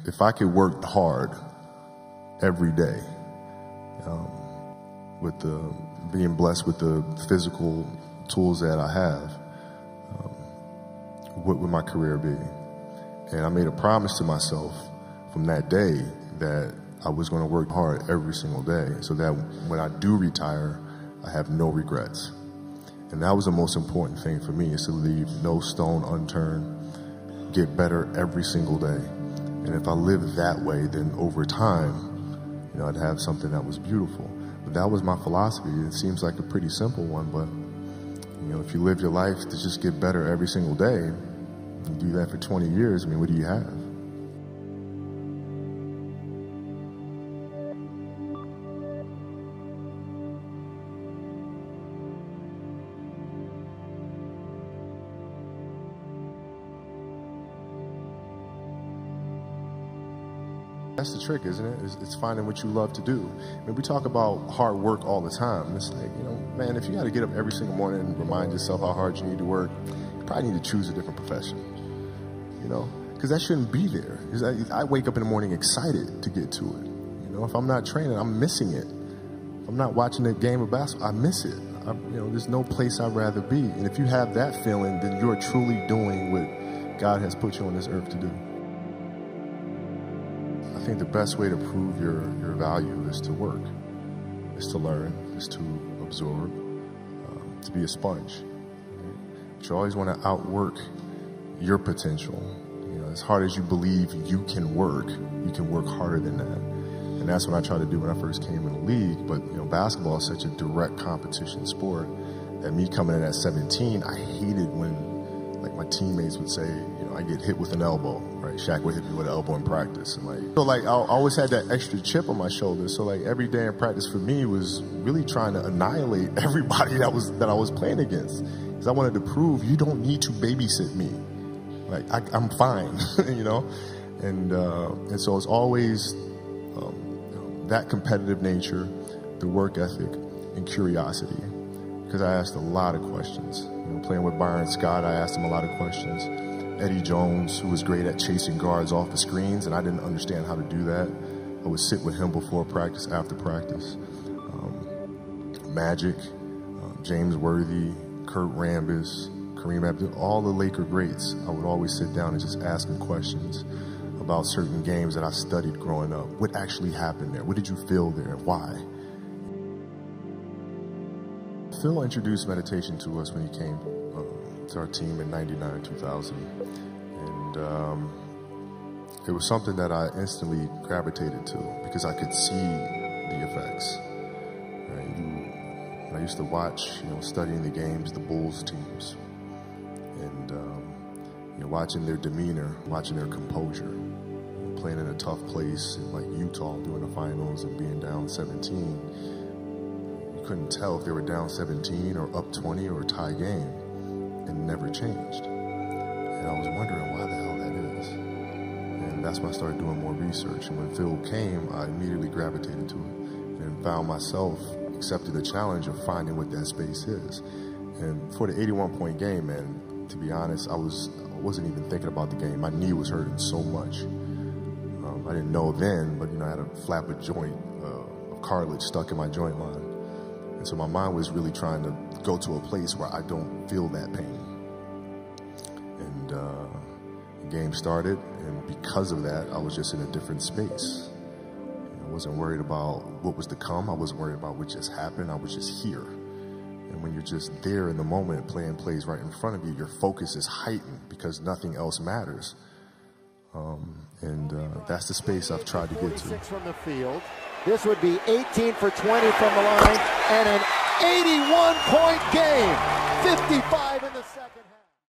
if I could work hard every day, with being blessed with the physical tools that I have, what would my career be? And I made a promise to myself from that day that I was going to work hard every single day so that when I do retire, I have no regrets. And that was the most important thing for me, is to leave no stone unturned, get better every single day. And if I lived that way, then over time, I'd have something that was beautiful. But that was my philosophy. It seems like a pretty simple one, but if you live your life to just get better every single day, you do that for 20 years, what do you have? That's the trick, isn't it? It's finding what you love to do. We talk about hard work all the time. It's like, man, if you got to get up every single morning and remind yourself how hard you need to work, you probably need to choose a different profession, because that shouldn't be there. I wake up in the morning excited to get to it. If I'm not training, I'm missing it. If I'm not watching a game of basketball, I miss it. There's no place I'd rather be. And if you have that feeling, then you're truly doing what God has put you on this earth to do. I think the best way to prove your value is to work, is to learn, is to absorb, to be a sponge. But you always want to outwork your potential. As hard as you believe you can work harder than that. And that's what I tried to do when I first came in the league. But basketball is such a direct competition sport that me coming in at 17, I hated when my teammates would say, I get hit with an elbow, right? Shaq would hit me with an elbow in practice. And I always had that extra chip on my shoulder. So every day in practice for me was really trying to annihilate everybody that I was playing against. Because I wanted to prove you don't need to babysit me. I'm fine, And so it's always that competitive nature, the work ethic, and curiosity. Because I asked a lot of questions. Playing with Bryant, I asked him a lot of questions. Eddie Jones, who was great at chasing guards off the screens, and I didn't understand how to do that. I would sit with him before practice, after practice. Magic, James Worthy, Kurt Rambis, Kareem Abdul, all the Laker greats. I would always sit down and just ask them questions about certain games that I studied growing up. What actually happened there? What did you feel there? Why? Phil introduced meditation to us when he came to our team in 99, 2000. And it was something that I instantly gravitated to because I could see the effects. Right? I used to watch, studying the games, the Bulls teams, and watching their demeanor, watching their composure, playing in a tough place like Utah during the finals and being down 17. You couldn't tell if they were down 17 or up 20 or a tie game. It never changed. And I was wondering why the hell that is. And that's when I started doing more research. And when Phil came, I immediately gravitated to it and found myself accepting the challenge of finding what that space is. And for the 81-point game, man, to be honest, I wasn't even thinking about the game. My knee was hurting so much. I didn't know then, but I had a flapper joint of cartilage stuck in my joint line. And so my mind was really trying to go to a place where I don't feel that pain. And the game started, and because of that, I was just in a different space. I wasn't worried about what was to come. I wasn't worried about what just happened. I was just here. And when you're just there in the moment, playing plays right in front of you, your focus is heightened because nothing else matters. That's the space I've tried to get to. From the field. This would be 18 for 20 from the line and an 81-point game. 55 in the